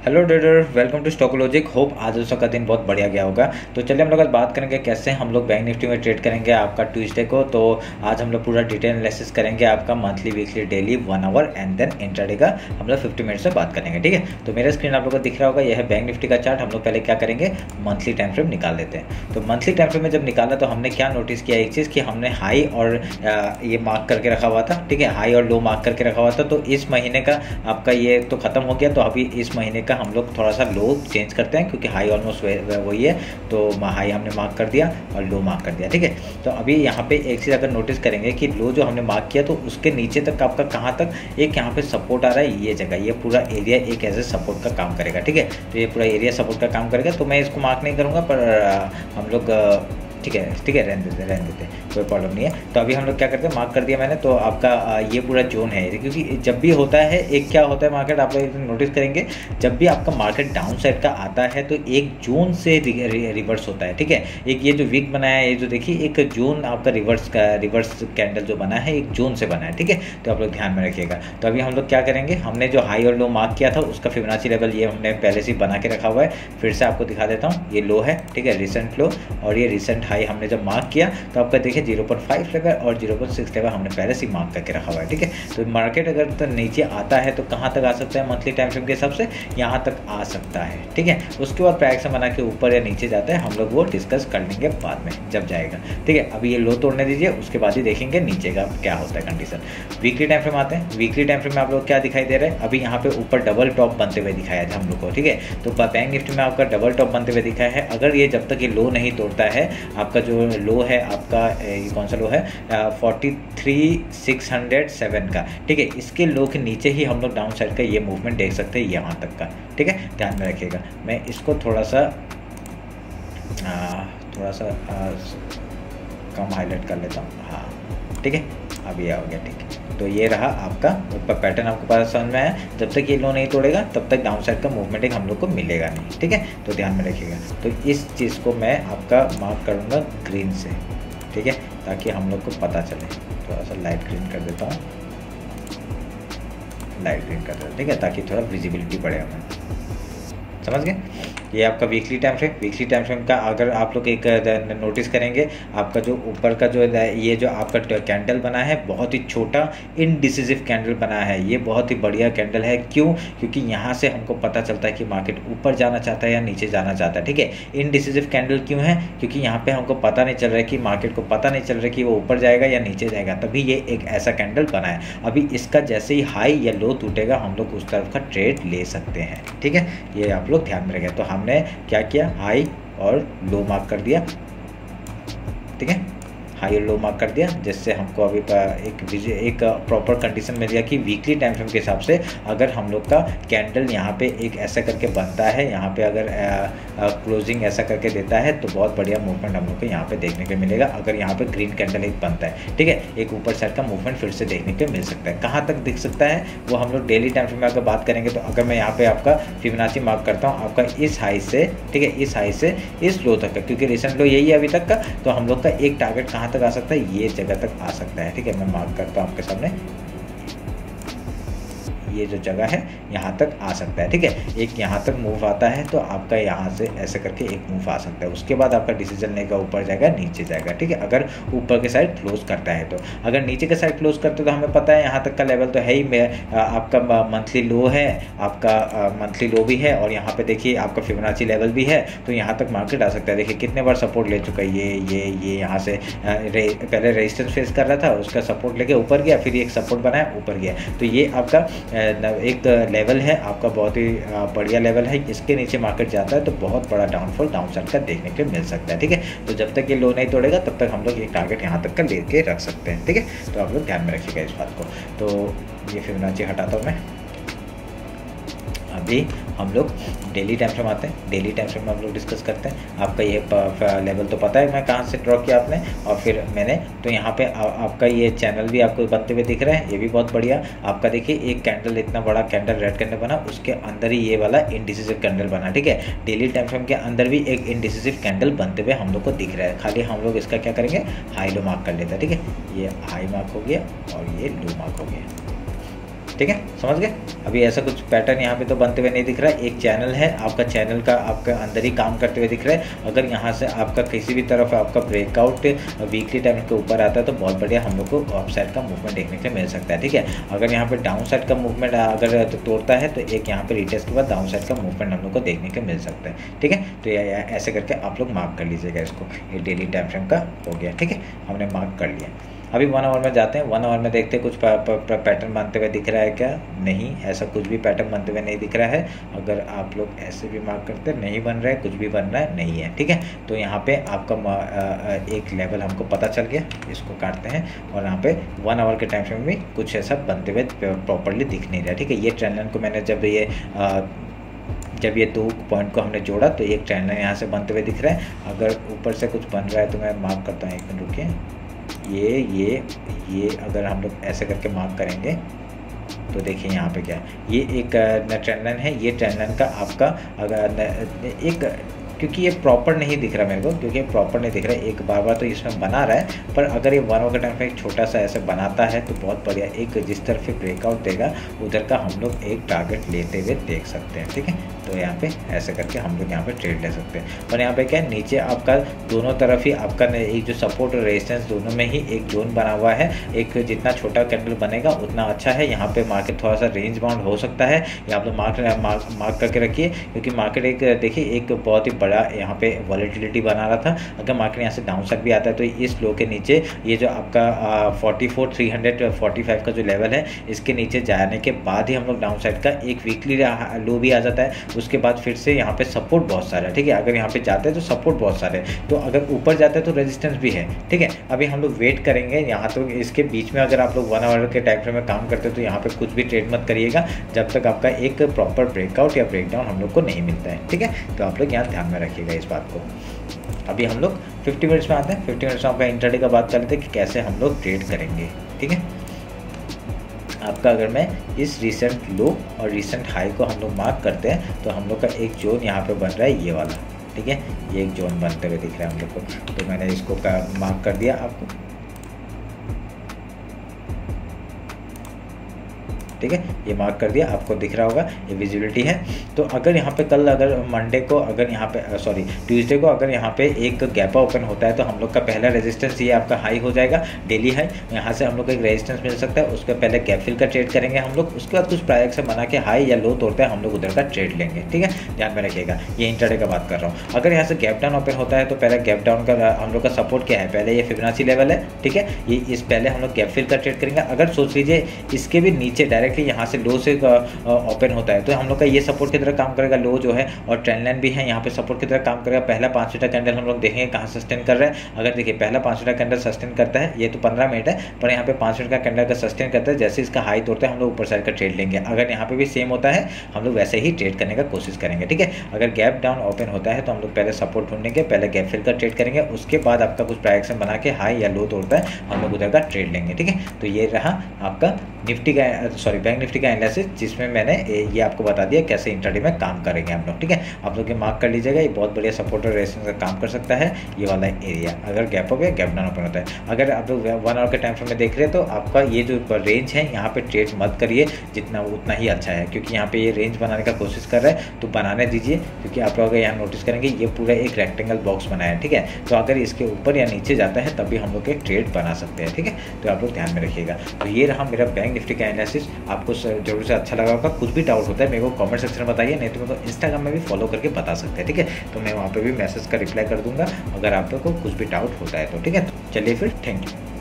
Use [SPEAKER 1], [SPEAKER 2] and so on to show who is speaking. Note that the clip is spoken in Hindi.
[SPEAKER 1] Hello trader, welcome to Stockologic. Hope आज दोस्तों का दिन बहुत बढ़िया गया होगा। तो चलिए हम लोग आज बात करेंगे कैसे हम लोग बैंक निफ्टी में ट्रेड करेंगे आपका ट्यूसडे को। तो आज हम लोग पूरा डिटेल एनालिसिस करेंगे आपका monthly, weekly, daily, 1 hour and then intraday का हम लोग 50 मिनट्स में बात करेंगे। ठीक है, तो मेरा स्क्रीन आप लोग को दिख रहा होगा, यह है बैंक निफ्टी का चार्ट। हम लोग पहले क्या करेंगे, मंथली टाइम फ्रेम निकाल लेते हैं। तो मंथली टाइम फ्रेम में जब निकाला तो हमने क्या नोटिस किया, एक चीज़ कि हमने हाई और ये मार्क करके रखा हुआ था। ठीक है, हाई और लो मार्क करके रखा हुआ था। तो इस महीने का आपका ये तो खत्म हो गया। तो अभी इस महीने का हम लोग थोड़ा सा लो चेंज करते हैं, क्योंकि हाई ऑलमोस्ट वही है। तो हाई हमने मार्क कर दिया और लो मार्क कर दिया। ठीक है, तो अभी यहाँ पे एक चीज़ अगर नोटिस करेंगे कि लो जो हमने मार्क किया तो उसके नीचे तक आपका कहाँ तक एक यहाँ पे सपोर्ट आ रहा है, ये जगह, ये पूरा एरिया एक एज ए सपोर्ट का काम करेगा। ठीक है, तो ये पूरा एरिया सपोर्ट का काम करेगा। तो मैं इसको मार्क नहीं करूँगा, पर हम लोग ठीक है रहने देते कोई प्रॉब्लम नहीं है। तो अभी हम लोग क्या करते हैं, मार्क कर दिया मैंने। तो आपका ये पूरा जोन है, क्योंकि जब भी होता है एक क्या होता है मार्केट, आप लोग नोटिस करेंगे जब भी आपका मार्केट डाउन साइड का आता है तो एक जोन से रिवर्स होता है। ठीक है, एक ये जो वीक बनाया है, ये जो देखिए एक जोन आपका रिवर्स कैंडल जो बना है एक जोन से बना है। ठीक है, तो आप लोग ध्यान में रखिएगा। तो अभी हम लोग क्या करेंगे, हमने जो हाई और लो मार्क किया था उसका फिबोनाची लेवल ये हमने पहले से बना के रखा हुआ है। फिर से आपको दिखा देता हूँ, ये लो है। ठीक है, रिसेंट लो, और ये रिसेंट हाई हमने जब मार्क किया तो आपका देखिए 0.5 लेवल और 0.6 लेवल हमने पहले से मार्क करके रखा हुआ है। ठीक है, तो मार्केट अगर तो नीचे आता है तो कहाँ तक आ सकता है, मंथली टाइम फ्रेम के हिसाब से यहाँ तक आ सकता है। ठीक है, उसके बाद प्राइस बना के ऊपर या नीचे जाता है, हम लोग वो डिस्कस कर लेंगे बाद में जब जाएगा। ठीक है, अभी ये लो तोड़ने दीजिए, उसके बाद ही देखेंगे नीचे का क्या होता है कंडीशन। वीकली टाइम फ्रेम आते हैं। वीकली टाइम फ्रेम में आप लोग क्या दिखाई दे रहे हैं, अभी यहाँ पे ऊपर डबल टॉप बनते हुए दिखाया था हम लोग को। ठीक है, तो बैंक निफ्टी में आपका डबल टॉप बनते हुए दिखा है। अगर ये जब तक ये लो नहीं तोड़ता है, आपका जो लो है आपका ये कौन सा लो है 43,607 का। ठीक है, इसके लो के नीचे ही हम लोग डाउन साइड का ये मूवमेंट देख सकते हैं यहाँ तक का। ठीक है, ध्यान में रखिएगा। मैं इसको थोड़ा सा कम हाईलाइट कर लेता हूँ। हाँ, ठीक है, अब ये हो गया। ठीक है, तो ये रहा आपका ऊपर पैटर्न, आपको पता समझ में आया। जब तक ये लो नहीं तोड़ेगा तब तक डाउन साइड का मूवमेंट एक हम लोग को मिलेगा नहीं। ठीक है, तो ध्यान में रखिएगा। तो इस चीज़ को मैं आपका मार्क करूँगा ग्रीन से। ठीक है, ताकि हम लोग को पता चले। थोड़ा सा लाइट ग्रीन कर देता हूँ, लाइट ग्रीन कर देता हूँ। ठीक है, ताकि थोड़ा विजिबिलिटी बढ़े हमें, समझ गए। ये आपका weekly time frame. Weekly time frame का अगर आप लोग एक नोटिस करेंगे, आपका जो ऊपर का जो ये जो आपका कैंडल बना है बहुत ही छोटा इनडिसिसिव कैंडल बना है। ये बहुत ही बढ़िया कैंडल है। क्यों? क्योंकि यहाँ से हमको पता चलता है कि मार्केट ऊपर जाना चाहता है या नीचे जाना चाहता है। ठीक है, इनडिसिसिव कैंडल क्यों है? क्योंकि यहाँ पे हमको पता नहीं चल रहा है कि मार्केट को पता नहीं चल रहा है कि वो ऊपर जाएगा या नीचे जाएगा, तभी ये एक ऐसा कैंडल बना है। अभी इसका जैसे ही हाई या लो टूटेगा हम लोग उस तरफ का ट्रेड ले सकते हैं। ठीक है, ये आप लोग ध्यान में रखें। तो हमने क्या किया, हाई और लो मार्क कर दिया। ठीक है, हाई और लो मार्क कर दिया, जिससे हमको अभी एक प्रॉपर कंडीशन मिल गया कि वीकली टाइम फ्रेम के हिसाब से अगर हम लोग का कैंडल यहाँ पे एक ऐसा करके बनता है, यहाँ पे अगर क्लोजिंग ऐसा करके देता है तो बहुत बढ़िया मूवमेंट हम लोग को यहाँ पे देखने को मिलेगा। अगर यहाँ पे ग्रीन कैंडल एक बनता है, ठीक है, एक ऊपर साइड का मूवमेंट फिर से देखने को मिल सकता है। कहाँ तक दिख सकता है वो हम लोग डेली टाइम फ्रेम में अगर बात करेंगे। तो अगर मैं यहाँ पे आपका फिबोनाची मार्क करता हूँ आपका इस हाई से, ठीक है, इस हाई से इस लो तक का, क्योंकि रिसेंट लो यही है अभी तक का, तो हम लोग का एक टारगेट कहाँ तक आ सकता है, ये जगह तक आ सकता है। ठीक है, मैं मार्क करता हूँ आपके सामने, ये जो जगह है यहाँ तक आ सकता है। ठीक है, एक यहाँ तक मूव आता है तो आपका यहाँ से ऐसे करके एक मूव आ सकता है। उसके बाद आपका डिसीजन लेगा ऊपर जाएगा नीचे जाएगा। ठीक है, अगर ऊपर के साइड क्लोज करता है तो। अगर नीचे के साइड क्लोज करते तो हमें पता है यहाँ तक का लेवल तो है ही, आपका मंथली लो है, आपका मंथली लो भी है, और यहाँ पे देखिए आपका फिबोनाची लेवल भी है। तो यहाँ तक मार्केट आ सकता है। देखिए कितने बार सपोर्ट ले चुका है ये यहाँ से पहले रेजिस्टेंस फेस कर रहा था, उसका सपोर्ट लेके ऊपर गया, फिर एक सपोर्ट बनाया ऊपर गया। तो ये आपका एक लेवल है आपका, बहुत ही बढ़िया लेवल है। इसके नीचे मार्केट जाता है तो बहुत बड़ा डाउनफॉल डाउन साइड का देखने को मिल सकता है। ठीक है, तो जब तक ये लो नहीं तोड़ेगा तब तक हम लोग एक टारगेट यहाँ तक का लेके रख सकते हैं। ठीक है, तो आप लोग ध्यान में रखिएगा इस बात को। तो ये फिबोनाची हटाता हूँ मैं। अभी हम लोग डेली टाइम फ्रेम आते हैं। डेली टाइम फ्रेम में हम लोग डिस्कस करते हैं। आपका ये लेवल तो पता है मैं कहाँ से ड्रॉ किया आपने, और फिर मैंने तो यहाँ पे आपका ये चैनल भी आपको बनते हुए दिख रहा है, ये भी बहुत बढ़िया। आपका देखिए एक कैंडल, इतना बड़ा कैंडल, रेड कैंडल बना, उसके अंदर ही ये वाला इनडिसिसिव कैंडल बना। ठीक है, डेली टाइम फ्रेम के अंदर भी एक इनडिसिसिव कैंडल बनते हुए हम लोग को दिख रहा है। खाली हम लोग इसका क्या करेंगे, हाई लो मार्क कर लेते हैं। ठीक है, ये हाई मार्क हो गया और ये लो मार्क हो गया। ठीक है, समझ गए। अभी ऐसा कुछ पैटर्न यहाँ पे तो बनते हुए नहीं दिख रहा है। एक चैनल है आपका, चैनल का आपका अंदर ही काम करते हुए दिख रहा है। अगर यहाँ से आपका किसी भी तरफ आपका ब्रेकआउट वीकली टाइम के ऊपर आता है तो बहुत बढ़िया हम लोग को अप साइड का मूवमेंट देखने के लिए मिल सकता है, ठीक है। अगर यहाँ पे डाउन साइड का मूवमेंट अगर तोड़ता है तो एक यहाँ पे रिटेस्ट के बाद डाउन साइड का मूवमेंट हम लोग को देखने के मिल सकता है, ठीक है। तो ऐसे करके आप लोग मार्क कर लीजिएगा इसको। ये डेली टाइम फ्रेम का हो गया, ठीक है, हमने मार्क कर लिया। अभी 1 आवर में जाते हैं। 1 आवर में देखते हैं कुछ पैटर्न बनते हुए दिख रहा है क्या? नहीं, ऐसा कुछ भी पैटर्न बनते हुए नहीं दिख रहा है। अगर आप लोग ऐसे भी मार्क करते हैं, नहीं बन रहा है, कुछ भी बन रहा है नहीं है, ठीक है। तो यहाँ पे आपका एक लेवल हमको पता चल गया, इसको काटते हैं। और यहाँ पे 1 आवर के टाइम फ्रेम में कुछ ऐसा बनते हुए प्रॉपरली दिख नहीं रहा, ठीक है। ये ट्रेंड लाइन को मैंने जब ये 2 पॉइंट को हमने जोड़ा तो एक ट्रेंड लाइन यहाँ से बनते हुए दिख रहा है। अगर ऊपर से कुछ बन रहा है तो मैं मार्क करता हूँ, एक मिनट रुकिए। ये अगर हम लोग ऐसे करके मार्क करेंगे तो देखिए यहाँ पे क्या है, ये एक ट्रेंड लाइन है। ये ट्रेंड लाइन का आपका अगर एक, क्योंकि ये प्रॉपर नहीं दिख रहा मेरे को, क्योंकि ये प्रॉपर नहीं दिख रहा है, एक बार तो इसमें बना रहा है। पर अगर ये 1 आवर के टाइम पे एक छोटा सा ऐसे बनाता है तो बहुत बढ़िया, एक जिस तरफ ब्रेकआउट देगा उधर का हम लोग एक टारगेट लेते हुए देख सकते हैं, ठीक है। तो यहाँ पे ऐसे करके हम लोग यहाँ पे ट्रेड ले सकते हैं। और यहाँ पे क्या है, नीचे आपका दोनों तरफ ही आपका एक जो सपोर्ट और रेजिस्टेंस दोनों में ही एक जोन बना हुआ है। एक जितना छोटा कैंडल बनेगा उतना अच्छा है। यहाँ पे मार्केट थोड़ा सा रेंज बाउंड हो सकता है, ये आप लोग मार्क करके रखिए, क्योंकि मार्केट एक देखिए एक बहुत ही बड़ा यहाँ पे वॉलेटिलिटी बना रहा था। अगर मार्केट यहाँ से डाउन साइड भी आता है तो इस लो के नीचे ये जो आपका 44,345 का जो लेवल है, इसके नीचे जाने के बाद ही हम लोग डाउन साइड का एक वीकली लो भी आ जाता है। उसके बाद फिर से यहाँ पे सपोर्ट बहुत सारा है, ठीक है। अगर यहाँ पे जाते हैं तो सपोर्ट बहुत सारे है, तो अगर ऊपर जाते हैं तो रेजिस्टेंस भी है, ठीक है। अभी हम लोग वेट करेंगे यहाँ, तो इसके बीच में अगर आप लोग 1 आवर के टाइम फ्रेम में काम करते हैं तो यहाँ पे कुछ भी ट्रेड मत करिएगा जब तक आपका एक प्रॉपर ब्रेकआउट या ब्रेकडाउन हम लोग को नहीं मिलता है, ठीक है। तो आप लोग यहाँ ध्यान में रखिएगा इस बात को। अभी हम लोग 50 मिनट्स में आते हैं। 50 मिनट्स में आपका इंट्राडे का बात कर लेते हैं कि कैसे हम लोग ट्रेड करेंगे, ठीक है। आपका अगर मैं इस रिसेंट लो और रिसेंट हाई को हम लोग मार्क करते हैं तो हम लोग का एक जोन यहाँ पे बन रहा है, ये वाला, ठीक है। ये एक जोन बनते हुए दिख रहा है हम लोग को, तो मैंने इसको मार्क कर दिया आपको, ठीक है। ये मार्क कर दिया, आपको दिख रहा होगा, ये विजिबिलिटी है। तो अगर यहाँ पे कल अगर मंडे को अगर यहाँ पे ट्यूसडे को अगर यहाँ पे एक गैप ओपन होता है तो हम लोग का पहला रेजिस्टेंस ये आपका हाई हो जाएगा, डेली हाई। यहाँ से हम लोग को एक रेजिस्टेंस मिल सकता है, उसके पहले गैप फिल का ट्रेड करेंगे हम लोग। उसके बाद कुछ प्राइस से बना के हाई या लो तोड़ते हैं हम लोग उधर का ट्रेड लेंगे, ठीक है। ध्यान में रखिएगा, ये इंट्राडे का बात कर रहा हूँ। अगर यहाँ से गैप डाउन ओपन होता है तो पहले गैप डाउन का हम लोग का सपोर्ट क्या है, पहले ये फिबोनाची लेवल है, ठीक है। ये इस पहले हम लोग गैप फिल का ट्रेड करेंगे। अगर सोच लीजिए इसके भी नीचे डायरेक्टली यहाँ से लो से ओपन होता है तो हम लोग का ये सपोर्ट की तरह काम करेगा, लो जो है, और ट्रेंड लाइन भी है यहाँ पे सपोर्ट की तरह काम करेगा। पहला 5 मिनट कैंडल हम लोग देखेंगे कहाँ सस्टेन कर रहा है। अगर देखिए पहला 5 मिनट कैंडल सस्टेन करता है, ये तो 15 मिनट है, पर यहाँ पे 5 मिनट का कैंडल का सस्टेन करता है, जैसे इसका हाई तोड़ता है हम लोग ऊपर साइड का ट्रेड लेंगे। अगर यहाँ पे भी सेम होता है हम लोग वैसे ही ट्रेड करने का कोशिश करेंगे, ठीक है। अगर गैप डाउन ओपन होता है तो हम लोग पहले सपोर्ट ढूंढेंगे, पहले गैप फिल का ट्रेड करेंगे, उसके बाद आपका कुछ प्राइस बना के हाई या लो तोड़ता है हम लोग उधर का ट्रेड लेंगे, ठीक है। तो ये रहा आपका निफ्टी का बैंक निफ्टी का एनालिसिस, जिसमें मैंने ये आपको बता दिया कैसे इंट्राडे में काम करेंगे हम लोग, ठीक है। आप लोग ये मार्क कर लीजिएगा, ये बहुत बढ़िया सपोर्ट और रेजिस्टेंस का काम कर सकता है ये वाला एरिया। अगर गैप हो गया, गैप डाउन ओपन होता है। अगर आप लोग 1 आवर के टाइम फ्रेम में देख रहे हैं तो आपका ये जो रेंज है यहाँ पे ट्रेड मत करिए, जितना उतना ही अच्छा है, क्योंकि यहाँ पे ये रेंज बनाने का कोशिश कर रहा है तो बनाने दीजिए। क्योंकि आप लोग यहाँ नोटिस करेंगे ये पूरा एक रेक्टेंगल बॉक्स बनाया है, ठीक है। तो अगर इसके ऊपर या नीचे जाता है तभी हम लोग एक ट्रेड बना सकते हैं, ठीक है। तो आप लोग ध्यान में रखिएगा। तो ये रहा मेरा बैंक निफ्टी का एनालिसिस। आपको जरूर से अच्छा लगा होगा। कुछ भी डाउट होता है मेरे को कमेंट सेक्शन में बताइए, नहीं तो मेरे को इंस्टाग्राम में भी फॉलो करके बता सकते हैं, ठीक है। तो मैं वहाँ पे भी मैसेज का रिप्लाई कर दूंगा अगर आप लोग को कुछ भी डाउट होता है तो, ठीक है। चलिए फिर, थैंक यू।